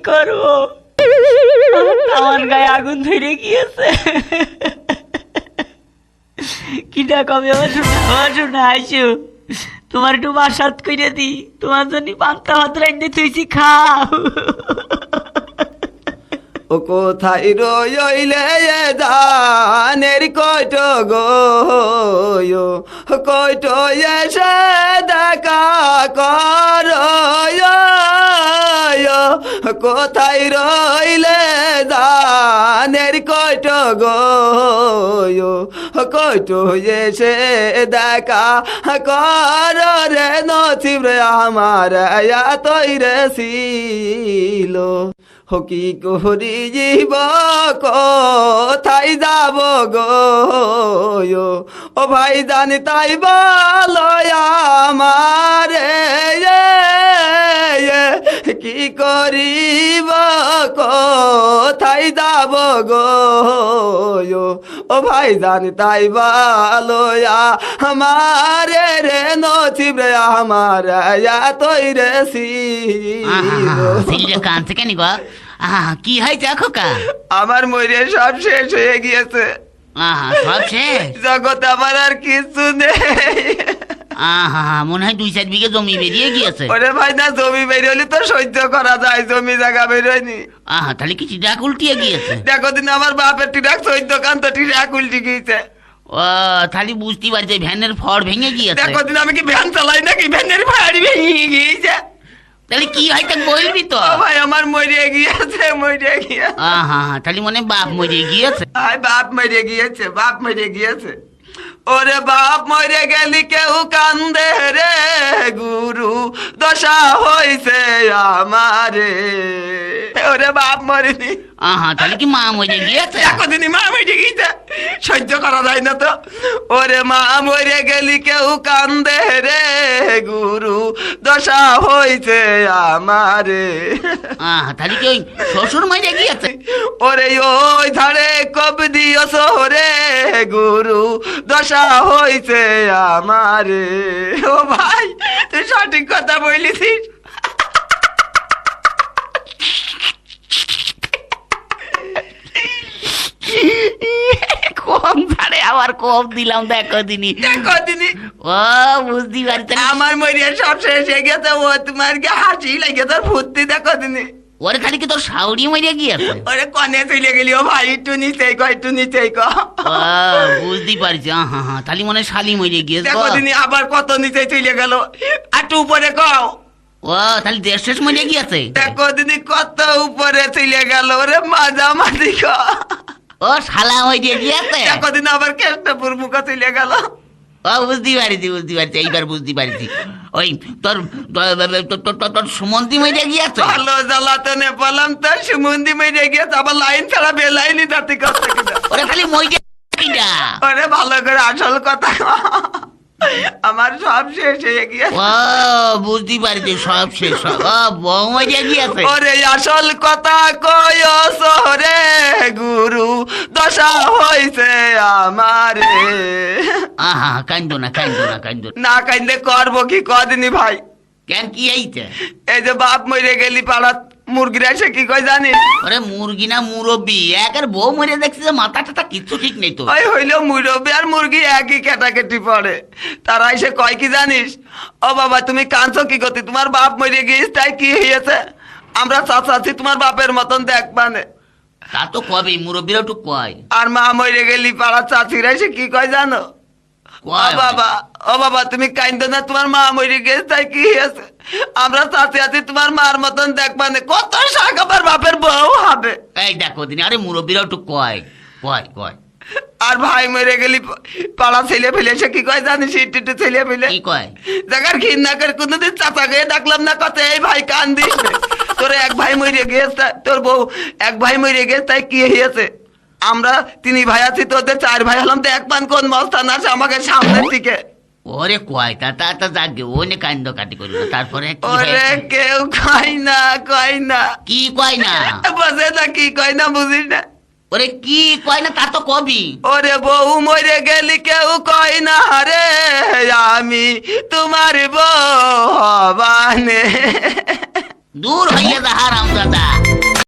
করবো? আমার গায়ে আগুন ধরে গিয়েছে। কিটা কবে আমার শোনা আইসো, তোমার একটু বাসাত করে দি, তোমার জন্য পান্তা ভাত রাইন্দে তুইছি, খাও। ও কোথায় রইলে ধানের কইট গো, কইট এসে দেখা কর, কোথায় রইলে ধানের কইট গো, কইট এসে দেখা কর রে, নসিব রে আমার তৈরে ছিল। হো কি করি জীব কোথায় যাব গো, ও ভাই জানি তাই বলো আমারে, কি করিব কোথায় যাব গো, ও ভাই জানি তাই বলো আমারে রে, নসিব রে আমার তৈরে ছিল। কানছে কেন গো? কি হয়েছে খোকা? আমার মরে সব শেষ হয়ে গিয়েছে। সব শেষ? জগতে আমার আর কিছু নেই। মনে হয় 2-4 বিঘে জমি বেরিয়ে গিয়েছে। ওরে ভাই না, জমি বেরোলে তো সহ্য করা যায়, জমি জায়গা বেরোয়নি। তাহলে কি টিরাক উল্টিয়ে গিয়েছে? দেখো দিন আমার বাপের টিরাক 14 কান তো টিরাক উল্টি গিয়েছে। ও তাহলে বুঝতে পারছি ভ্যানের ফড় ভেঙে গিয়েছে। দেখো দিন আমি কি ভ্যান চালাই নাকি, ভ্যানের ফাড়ি ভেঙে গিয়েছে। তাহলে কি হয় তা বলবি তো? ভাই আমার মরে গিয়েছে, মরে গিয়েছে। তাহলে মনে বাপ মরে গিয়েছে। বাপ মরে গিয়েছে, বাপ মরে গিয়েছে। ওরে বাপ মরে গেলি কেউ কান্দে রে, গুরু দশা হইছে আমারে। ওরে বাপ মরেনি। তাহলে কি মা মরে গিয়েছে? এতদিনই মা মরে গিয়েছে, সহ্য করা যায় না তো। ওরে মা মরে গেলি কেউ কান্দে রে, গুরু দশা হইছে আমারে। তাহলে কি ওই শ্বশুর মরে গিয়েছে? ওরে ওই ধারে কব দিও শহরে, গুরু দশা হইছে আমারে। ও ভাই তুই সঠিক কথা বলিছিস। কম ছাড়ে আবার কম দিলাম। দেখো দিনি ও বুঝতে পারছি আমার মরিয়া সব শেষ হয়ে গেছে। ও তোমার কি হাসি লাগে তোর ফুর্তি? দেখো দিনি ওরে খালি কি তোর শাউরি মরে গিয়েছে? ওরে কনে চলে গেলি। ও ভাই একটু নিচেই ক, একটু নিচেই ক। বুঝতে পারছি। তাহলে মনে শালি মরে গিয়েছে। দেখো দিনি আবার কত নিচে চলে গেল, একটু উপরে কও। ও তাহলে দেশ শেষ মরে গিয়েছে। দেখো দিনি কত উপরে চলে গেল। ওরে মাঝামাঝি ক। ও শালা মরে গিয়েছে। দেখো দিন আবার কেষ্টপুর মুখে চলে গেল। ও বুঝতে পারছি, এইবার বুঝতে পারছি। ওই তোর তোর সুমন্তি মরে গিয়েছে। ভালো জ্বালাতনে বললাম তোর সুমন্তি মরে গিয়েছে, আবার লাইন ছাড়া বেলাইনি জাতি করতে কিনা। ওরে খালি মরে কিনা। ওরে ভালো করে আসল কথা আমার সব শেষ হয়ে গিয়েছে। ও বুঝতে পারছি, সব শেষ। ও বউ মরে গিয়েছে। ওরে আসল কথা কয় শহরে, গুরু দশা হইছে আমারে। কান্দো না, কান্দো না, কান্দো না কান্দে করবো কি কদিনই ভাই। কেন কি এইটা? এই যে বাপ মরে গেলি পাড়াত মুরগিরা এসে কি কয় জানিস? ওরে মুরগি না মুরব্বি, একের বউ মরে দেখছি যে মাথা টাথা কিচ্ছু ঠিক নেই তো। ওই হইলো মুরব্বি আর মুরগি একই কেটাকেটি পড়ে। তারা এসে কয় কি জানিস? ও বাবা তুমি কাঁদছো কি করতে, তোমার বাপ মরে গিয়েছে তাই কি হয়েছে? আমরা চাচ্ছি তোমার বাপের মতন দেখবানে। তা তো কবে মুরব্বিরা একটু কয়। আর মা মরে গেলি পাড়ার চাচিরা এসে কি কয় জানো? ও বাবা তুমি কাইন্দো না, তোমার মা মরে গেছে তাই কি হয়েছে? আমরা চাচি আছি তোমার মার মতন দেখবানে। কত শাক আবার বাপের বউ হবে। এই দেখো দিন, আরে মুরব্বিরা একটু কয় কয় কয়। আর ভাই মরে গেলি পাড়া ছেলে ফেলে এসে কি কয় জানিস? একটু ছেলে ফেলে কি কয়? জায়গার ঘৃণা করে কোনোদিন চাচা গিয়ে ডাকলাম না, কত এই ভাই কান দিস তোর এক ভাই মরে গিয়েছে, তোর বউ এক ভাই মরে গিয়েছে তাই কি হয়েছে? আমরা 3 ভাই আছি, তোদের 4 ভাই হলাম, তো এক পান কোন মস্তান আছে আমাকে সামনের দিকে। ওরে কয় তা যাকে ওনে কান্দ কাটি করি না। তারপরে ওরে কেউ কয় না, কয় না। কি কয় না? বসে না কি কয় না বুঝিস না? ওরে কি কয় না তা তো কবি। ওরে বউ মরে গেলি কেউ কয় না রে, আমি তোমার বউ হবানে। দূর হইয়া যা হারাম দাদা।